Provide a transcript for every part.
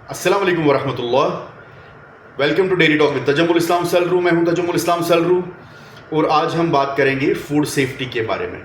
अस्सलाम वालेकुम वरहमतुल्लाह। Welcome to dairy talk with Tajammul Islam Salroo. मैं हूं तजम्मुल इस्लाम सलरू और आज हम बात करेंगे फूड सेफ्टी के बारे में।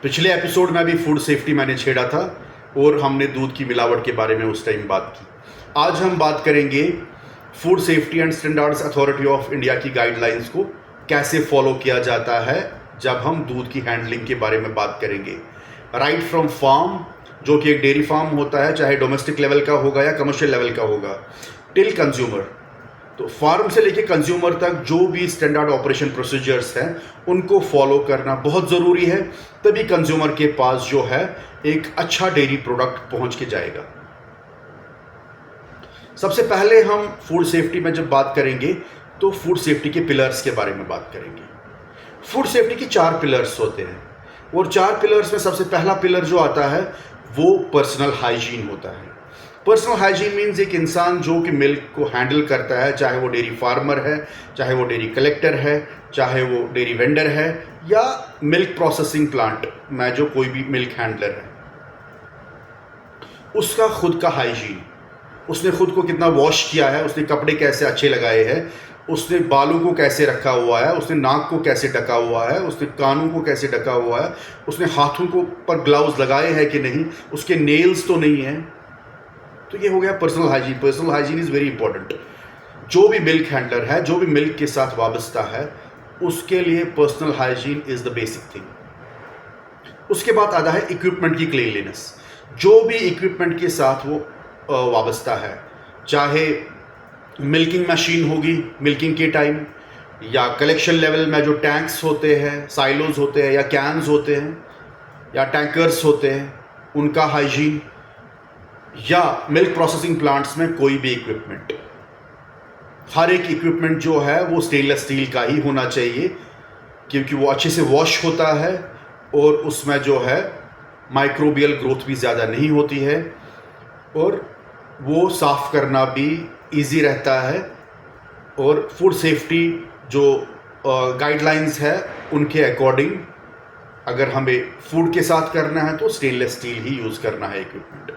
पिछले एपिसोड में भी फूड सेफ्टी मैंने छेड़ा था और हमने दूध की मिलावट के बारे में उस टाइम बात की। आज हम बात करेंगे food safety and standards authority of India की गाइडलाइंस को कैसे फॉलो किया जाता है जब हम दूध की हैंडलिंग के बारे में बात करेंगे। राइट फ्रॉम फार्म, जो कि एक डेयरी फार्म होता है, चाहे डोमेस्टिक लेवल का होगा या कमर्शियल लेवल का होगा, टिल कंज्यूमर। तो फार्म से लेके कंज्यूमर तक जो भी स्टैंडर्ड ऑपरेशन प्रोसीजर्स हैं उनको फॉलो करना बहुत ज़रूरी है, तभी कंज्यूमर के पास जो है एक अच्छा डेयरी प्रोडक्ट पहुंच के जाएगा। सबसे पहले हम फूड सेफ्टी में जब बात करेंगे तो फूड सेफ्टी के पिलर्स के बारे में बात करेंगे। फूड सेफ्टी की 4 पिलर्स होते हैं और 4 पिलर्स में सबसे पहला पिलर जो आता है वो पर्सनल हाइजीन होता है। पर्सनल हाइजीन मीन्स एक इंसान जो कि मिल्क को हैंडल करता है, चाहे वो डेयरी फार्मर है, चाहे वो डेयरी कलेक्टर है, चाहे वो डेयरी वेंडर है या मिल्क प्रोसेसिंग प्लांट में जो कोई भी मिल्क हैंडलर है, उसका खुद का हाइजीन, उसने खुद को कितना वॉश किया है, उसने कपड़े कैसे अच्छे लगाए हैं, उसने बालों को कैसे रखा हुआ है, उसने नाक को कैसे ढका हुआ है, उसने कानों को कैसे ढका हुआ है, उसने हाथों को पर ग्लव्स लगाए हैं कि नहीं, उसके नेल्स तो नहीं हैं। तो ये हो गया personal hygiene. Personal hygiene is very important. जो भी मिल्क हैंडलर है, जो भी मिल्क के साथ वाबस्ता है, उसके लिए personal hygiene is the basic thing. उसके बाद आता है इक्विपमेंट की क्लीनलीनेस। जो भी इक्विपमेंट के साथ वो वाबस्ता है, चाहे मिल्किंग मशीन होगी मिल्किंग के टाइम, या कलेक्शन लेवल में जो टैंक्स होते हैं, साइलोज होते हैं या कैन्स होते हैं या टैंकर्स होते हैं, उनका हाइजीन, या मिल्क प्रोसेसिंग प्लांट्स में कोई भी इक्विपमेंट, हर एक इक्विपमेंट जो है वो स्टेनलेस स्टील का ही होना चाहिए, क्योंकि वो अच्छे से वॉश होता है और उसमें जो है माइक्रोबियल ग्रोथ भी ज़्यादा नहीं होती है और वो साफ़ करना भी इजी रहता है। और फूड सेफ्टी जो गाइडलाइंस है उनके अकॉर्डिंग अगर हमें फूड के साथ करना है तो स्टेनलेस स्टील ही यूज़ करना है इक्विपमेंट,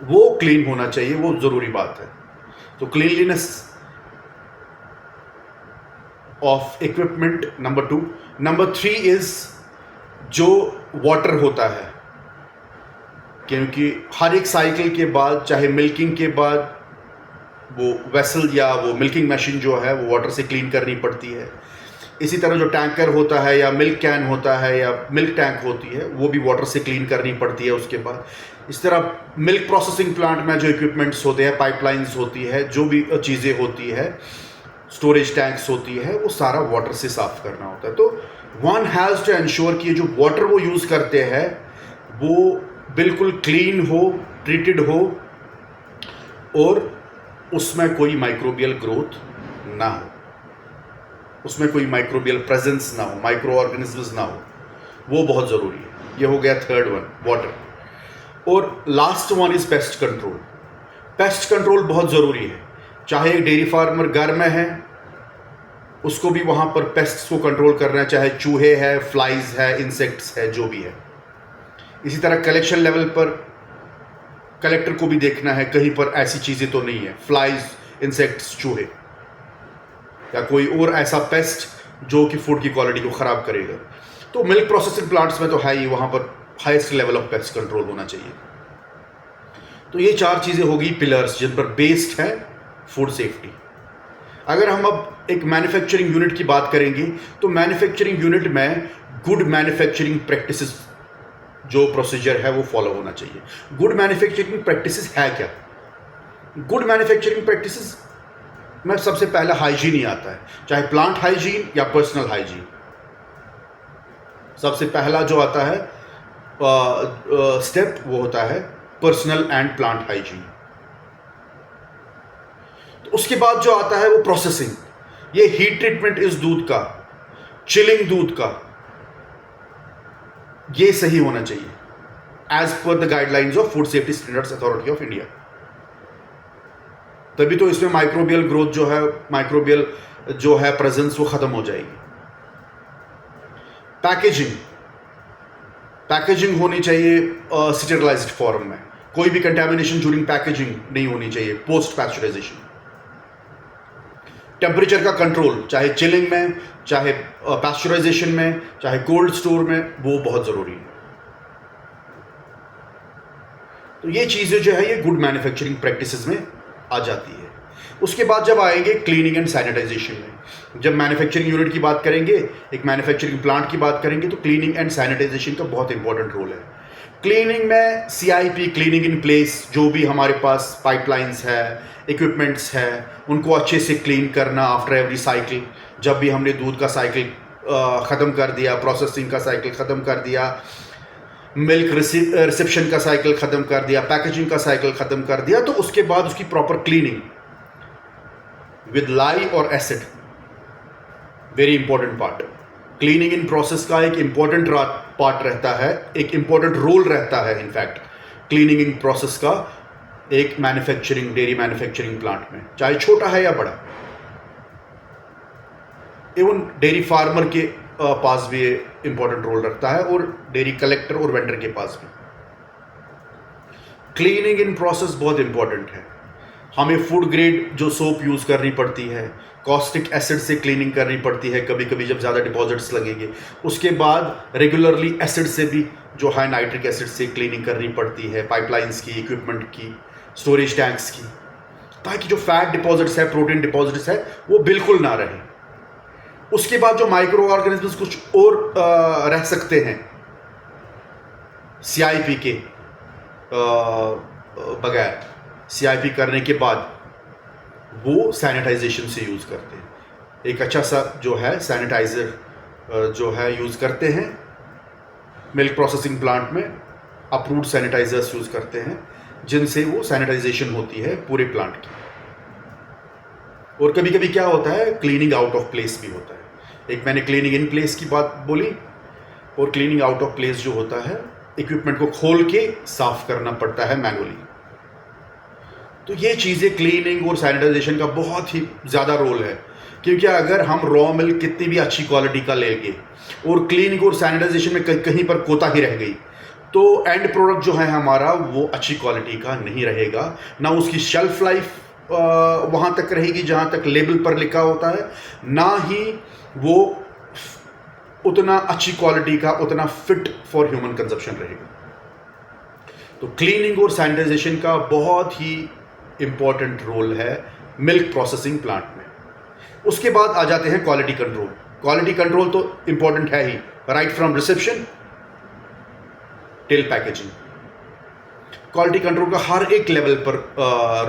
वो क्लीन होना चाहिए, वो ज़रूरी बात है। तो cleanliness of equipment number 2। Number 3 is जो वाटर होता है, क्योंकि हर एक साइकिल के बाद, चाहे मिल्किंग के बाद, वो वेसल या वो मिल्किंग मशीन जो है वो वाटर से क्लीन करनी पड़ती है। इसी तरह जो टैंकर होता है या मिल्क कैन होता है या मिल्क टैंक होती है वो भी वाटर से क्लीन करनी पड़ती है उसके बाद। इस तरह मिल्क प्रोसेसिंग प्लांट में जो इक्विपमेंट्स होते हैं, पाइपलाइंस होती है, जो भी चीज़ें होती है, स्टोरेज टैंक्स होती है, वो सारा वाटर से साफ़ करना होता है। तो वन हैज़ टू एंश्योर कि ये जो वाटर वो यूज़ करते हैं वो बिल्कुल क्लीन हो, ट्रीटेड हो और उसमें कोई माइक्रोबियल ग्रोथ ना हो, उसमें कोई माइक्रोबियल प्रेजेंस ना हो, माइक्रो ऑर्गेनिजम्स ना हो, वो बहुत ज़रूरी है। ये हो गया थर्ड वन, वाटर। और last one is pest control. Pest control बहुत ज़रूरी है। चाहे डेयरी फार्मर घर में है, उसको भी वहाँ पर पेस्ट्स को कंट्रोल करना है, चाहे चूहे हैं, फ्लाइज है, इंसेक्ट्स है, जो भी है। इसी तरह कलेक्शन लेवल पर कलेक्टर को भी देखना है कहीं पर ऐसी चीज़ें तो नहीं है, फ्लाइज, इंसेक्ट्स, चूहे या कोई और ऐसा पेस्ट जो कि फूड की क्वालिटी को ख़राब करेगा। तो मिल्क प्रोसेसिंग प्लांट्स में तो है ही, वहाँ पर highest level of pest control होना चाहिए। तो ये 4 चीज़ें होगी पिलर्स जिन पर बेस्ड है फूड सेफ्टी। अगर हम अब एक मैन्युफैक्चरिंग यूनिट की बात करेंगे तो मैन्युफैक्चरिंग यूनिट में गुड मैन्युफैक्चरिंग प्रैक्टिसेस जो प्रोसीजर है वो फॉलो होना चाहिए। गुड मैन्युफैक्चरिंग प्रैक्टिसेस है क्या? गुड मैन्युफैक्चरिंग प्रैक्टिसेस में सबसे पहला हाइजीन ही आता है, चाहे प्लांट हाइजीन या पर्सनल हाइजीन। सबसे पहला जो आता है स्टेप वो होता है पर्सनल एंड प्लांट हाइजीन। तो उसके बाद जो आता है वो प्रोसेसिंग। ये हीट ट्रीटमेंट इस दूध का, चिलिंग दूध का, ये सही होना चाहिए as per the guidelines of food safety standards authority of India. तभी तो इसमें माइक्रोबियल ग्रोथ जो है, माइक्रोबियल जो है प्रेजेंस, वो खत्म हो जाएगी। पैकेजिंग होनी चाहिए स्टीरिलाइज्ड फॉर्म में। कोई भी कंटेमिनेशन ड्यूरिंग पैकेजिंग नहीं होनी चाहिए। पोस्ट पैस्चराइजेशन टेम्परेचर का कंट्रोल, चाहे चिलिंग में, चाहे पैस्चराइजेशन में, चाहे कोल्ड स्टोर में, वो बहुत ज़रूरी है। तो ये चीज़ें जो है ये गुड मैन्युफैक्चरिंग प्रैक्टिसेस में आ जाती है। उसके बाद जब आएंगे क्लीनिंग एंड सैनिटाइजेशन में, जब मैन्युफैक्चरिंग यूनिट की बात करेंगे, एक मैन्युफैक्चरिंग प्लांट की बात करेंगे, तो क्लीनिंग एंड सैनिटाइजेशन का बहुत इंपॉर्टेंट रोल है। क्लीनिंग में CIP, क्लीनिंग इन प्लेस, जो भी हमारे पास पाइपलाइंस है, इक्विपमेंट्स है, उनको अच्छे से क्लीन करना आफ्टर एवरी साइकिल। जब भी हमने दूध का साइकिल ख़त्म कर दिया, प्रोसेसिंग का साइकिल ख़त्म कर दिया, मिल्क रिसेप्शन का साइकिल ख़त्म कर दिया, पैकेजिंग का साइकिल ख़त्म कर दिया, तो उसके बाद उसकी प्रॉपर क्लीनिंग विद लाई और acid, very important part. Cleaning in process का एक इंपॉर्टेंट पार्ट रहता है, एक इंपॉर्टेंट रोल रहता है इनफैक्ट क्लीनिंग इन प्रोसेस का एक मैन्युफैक्चरिंग, डेयरी मैन्युफैक्चरिंग प्लांट में, चाहे छोटा है या बड़ा। इवन डेयरी फार्मर के पास भी इंपॉर्टेंट रोल रखता है, और डेयरी कलेक्टर और वेंडर के पास भी। क्लीनिंग इन प्रोसेस बहुत इंपॉर्टेंट है। हमें फूड ग्रेड जो सोप यूज़ करनी पड़ती है, कॉस्टिक एसिड से क्लीनिंग करनी पड़ती है कभी कभी जब ज़्यादा डिपॉजिट्स लगेंगे। उसके बाद रेगुलरली एसिड से भी, जो है नाइट्रिक एसिड से क्लीनिंग करनी पड़ती है, पाइपलाइंस की, इक्विपमेंट की, स्टोरेज टैंक्स की, ताकि जो फैट डिपॉजिट्स है, प्रोटीन डिपॉजिट्स है, वो बिल्कुल ना रहे। उसके बाद जो माइक्रो ऑर्गेनिजम्स कुछ और रह सकते हैं CIP के बगैर, CIP करने के बाद वो सैनिटाइजेशन से यूज़ करते हैं। एक अच्छा सा जो है सैनिटाइज़र जो है यूज़ करते हैं, मिल्क प्रोसेसिंग प्लांट में अप्रूव्ड सैनिटाइजर्स यूज़ करते हैं, जिनसे वो सैनिटाइजेशन होती है पूरे प्लांट की। और कभी कभी क्या होता है, क्लीनिंग आउट ऑफ प्लेस भी होता है। एक मैंने क्लीनिंग इन प्लेस की बात बोली, और क्लीनिंग आउट ऑफ प्लेस जो होता है, इक्विपमेंट को खोल के साफ करना पड़ता है मैनुअली। तो ये चीज़ें क्लीनिंग और सैनिटाइजेशन का बहुत ही ज़्यादा रोल है, क्योंकि अगर हम रॉ मिल्क कितनी भी अच्छी क्वालिटी का लेंगे और क्लीनिंग और सैनिटाइजेशन में कहीं पर कोताही रह गई, तो एंड प्रोडक्ट जो है हमारा वो अच्छी क्वालिटी का नहीं रहेगा। ना उसकी शेल्फ लाइफ वहाँ तक रहेगी जहाँ तक लेबल पर लिखा होता है, ना ही वो उतना अच्छी क्वालिटी का, उतना फिट फॉर ह्यूमन कंजप्शन रहेगा। तो क्लीनिंग और सैनिटाइजेशन का बहुत ही इंपॉर्टेंट रोल है मिल्क प्रोसेसिंग प्लांट में। उसके बाद आ जाते हैं क्वालिटी कंट्रोल। क्वालिटी कंट्रोल तो इंपॉर्टेंट है ही, right from reception till packaging. Quality control का हर एक लेवल पर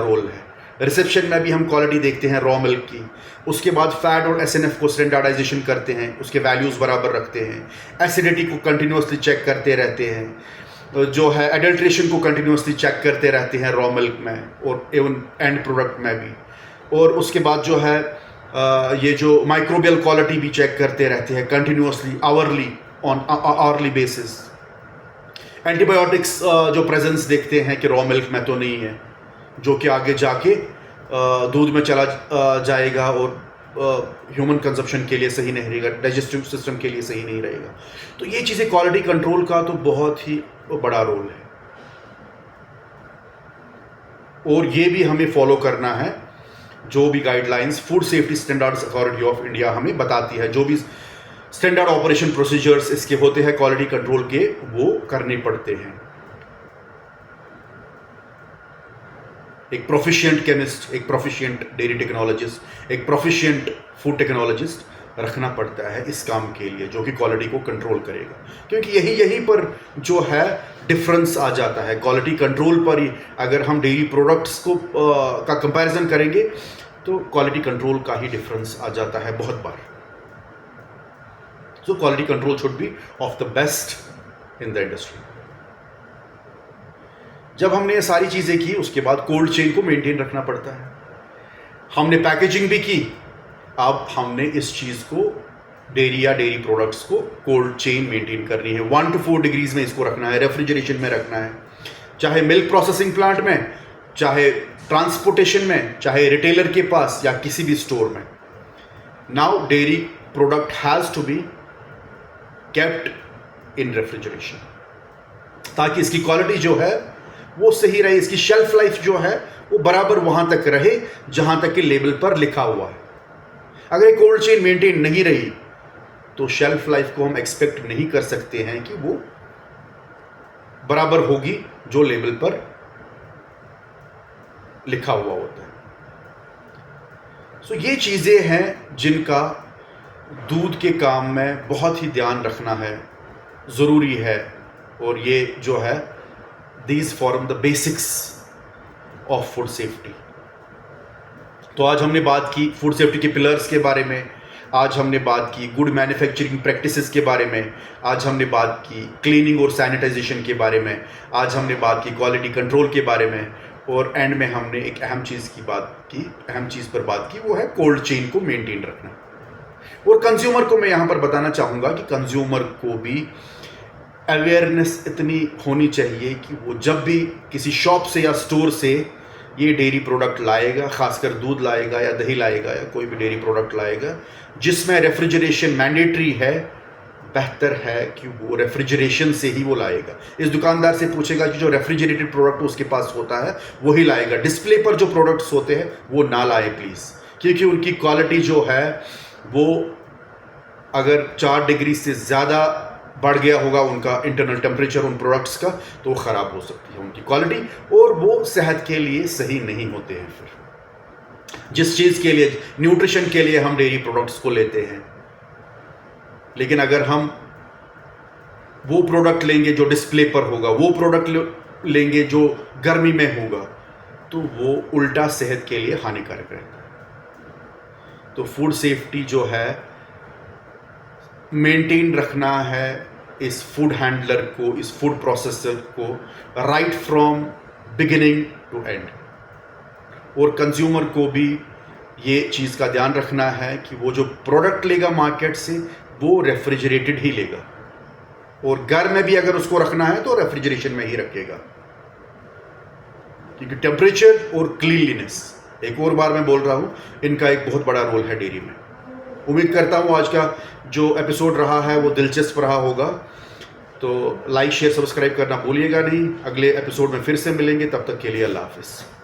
रोल है। रिसेप्शन में भी हम क्वालिटी देखते हैं रॉ मिल्क की, उसके बाद फैट और SNF को स्टैंडर्डाइजेशन करते हैं, उसके वैल्यूज़ बराबर रखते हैं, एसिडिटी को कंटिन्यूसली चेक करते रहते हैं, जो है एडल्ट्रेशन को कंटिन्यूसली चेक करते रहते हैं रॉ मिल्क में और इवन एंड प्रोडक्ट में भी। और उसके बाद जो है ये जो माइक्रोबियल क्वालिटी भी चेक करते रहते हैं कंटिन्यूसली, आवरली बेसिस। एंटीबायोटिक्स जो प्रेजेंस देखते हैं कि रॉ मिल्क में तो नहीं है, जो कि आगे जाके दूध में चला जाएगा और ह्यूमन कंजप्शन के लिए सही नहीं रहेगा, डाइजेस्टिव सिस्टम के लिए सही नहीं रहेगा। तो ये चीज़ें क्वालिटी कंट्रोल का तो बहुत ही बड़ा रोल है, और ये भी हमें फॉलो करना है जो भी guidelines food safety standards authority of India हमें बताती है। जो भी स्टैंडर्ड ऑपरेशन प्रोसीजर्स इसके होते हैं क्वालिटी कंट्रोल के, वो करने पड़ते हैं। एक प्रोफिशिएंट केमिस्ट, एक प्रोफिशिएंट डेयरी टेक्नोलॉजिस्ट, एक प्रोफिशिएंट फूड टेक्नोलॉजिस्ट रखना पड़ता है इस काम के लिए, जो कि क्वालिटी को कंट्रोल करेगा। क्योंकि यहीं पर जो है डिफरेंस आ जाता है क्वालिटी कंट्रोल पर ही। अगर हम डेयरी प्रोडक्ट्स को का कंपैरिजन करेंगे तो क्वालिटी कंट्रोल का ही डिफरेंस आ जाता है बहुत बार। So quality control should be of the best in the industry. जब हमने ये सारी चीज़ें की, उसके बाद कोल्ड चेन को मेंटेन रखना पड़ता है। हमने पैकेजिंग भी की, अब हमने इस चीज़ को डेयरी या डेयरी प्रोडक्ट्स को कोल्ड चेन मेंटेन करनी है। 1 to 4 डिग्रीज में इसको रखना है, रेफ्रिजरेशन में रखना है, चाहे मिल्क प्रोसेसिंग प्लांट में, चाहे ट्रांसपोर्टेशन में, चाहे रिटेलर के पास या किसी भी स्टोर में। Now dairy product has to be kept in refrigeration, ताकि इसकी क्वालिटी जो है वो सही रहे, इसकी शेल्फ लाइफ जो है वो बराबर वहाँ तक रहे जहाँ तक कि लेबल पर लिखा हुआ है। अगर एक कोल्ड चेन मेंटेन नहीं रही तो शेल्फ लाइफ को हम एक्सपेक्ट नहीं कर सकते हैं कि वो बराबर होगी जो लेबल पर लिखा हुआ होता है। सो ये चीज़ें हैं जिनका दूध के काम में बहुत ही ध्यान रखना है, ज़रूरी है। और ये जो है these form the basics of food safety. तो आज हमने बात की फूड सेफ्टी के पिलर्स के बारे में, आज हमने बात की गुड मैन्युफैक्चरिंग प्रैक्टिसेस के बारे में, आज हमने बात की क्लीनिंग और सैनिटाइजेशन के बारे में, आज हमने बात की क्वालिटी कंट्रोल के बारे में, और एंड में हमने एक अहम चीज़ पर बात की, वो है कोल्ड चेन को मेंटेन रखना। और कंज्यूमर को मैं यहाँ पर बताना चाहूँगा कि कंज्यूमर को भी अवेयरनेस इतनी होनी चाहिए कि वो जब भी किसी शॉप से या स्टोर से ये डेयरी प्रोडक्ट लाएगा, खासकर दूध लाएगा या दही लाएगा या कोई भी डेयरी प्रोडक्ट लाएगा जिसमें रेफ्रिजरेशन मैंडेटरी है, बेहतर है कि वो रेफ्रिजरेशन से ही वो लाएगा। इस दुकानदार से पूछेगा कि जो रेफ्रिजरेटेड प्रोडक्ट उसके पास होता है वही लाएगा, डिस्प्ले पर जो प्रोडक्ट्स होते हैं वो ना लाए प्लीज़, क्योंकि उनकी क्वालिटी जो है वो अगर 4 डिग्री से ज़्यादा बढ़ गया होगा उनका इंटरनल टेम्परेचर उन प्रोडक्ट्स का, तो वो ख़राब हो सकती है उनकी क्वालिटी, और वो सेहत के लिए सही नहीं होते हैं। फिर जिस चीज़ के लिए, न्यूट्रिशन के लिए हम डेयरी प्रोडक्ट्स को लेते हैं, लेकिन अगर हम वो प्रोडक्ट लेंगे जो डिस्प्ले पर होगा, वो प्रोडक्ट लेंगे जो गर्मी में होगा, तो वो उल्टा सेहत के लिए हानिकारक रहता है। तो फूड सेफ्टी जो है मेंटेन रखना है इस फूड हैंडलर को, इस फूड प्रोसेसर को, right from beginning to end. और कंज्यूमर को भी ये चीज़ का ध्यान रखना है कि वो जो प्रोडक्ट लेगा मार्केट से वो रेफ्रिजरेटेड ही लेगा, और घर में भी अगर उसको रखना है तो रेफ्रिजरेशन में ही रखेगा, क्योंकि टेम्परेचर और क्लीनलीनेस, एक और बार मैं बोल रहा हूँ, इनका एक बहुत बड़ा रोल है डेयरी में। उम्मीद करता हूँ आज का जो एपिसोड रहा है वो दिलचस्प रहा होगा। तो लाइक शेयर सब्सक्राइब करना भूलिएगा नहीं। अगले एपिसोड में फिर से मिलेंगे, तब तक के लिए अल्लाह हाफिज़।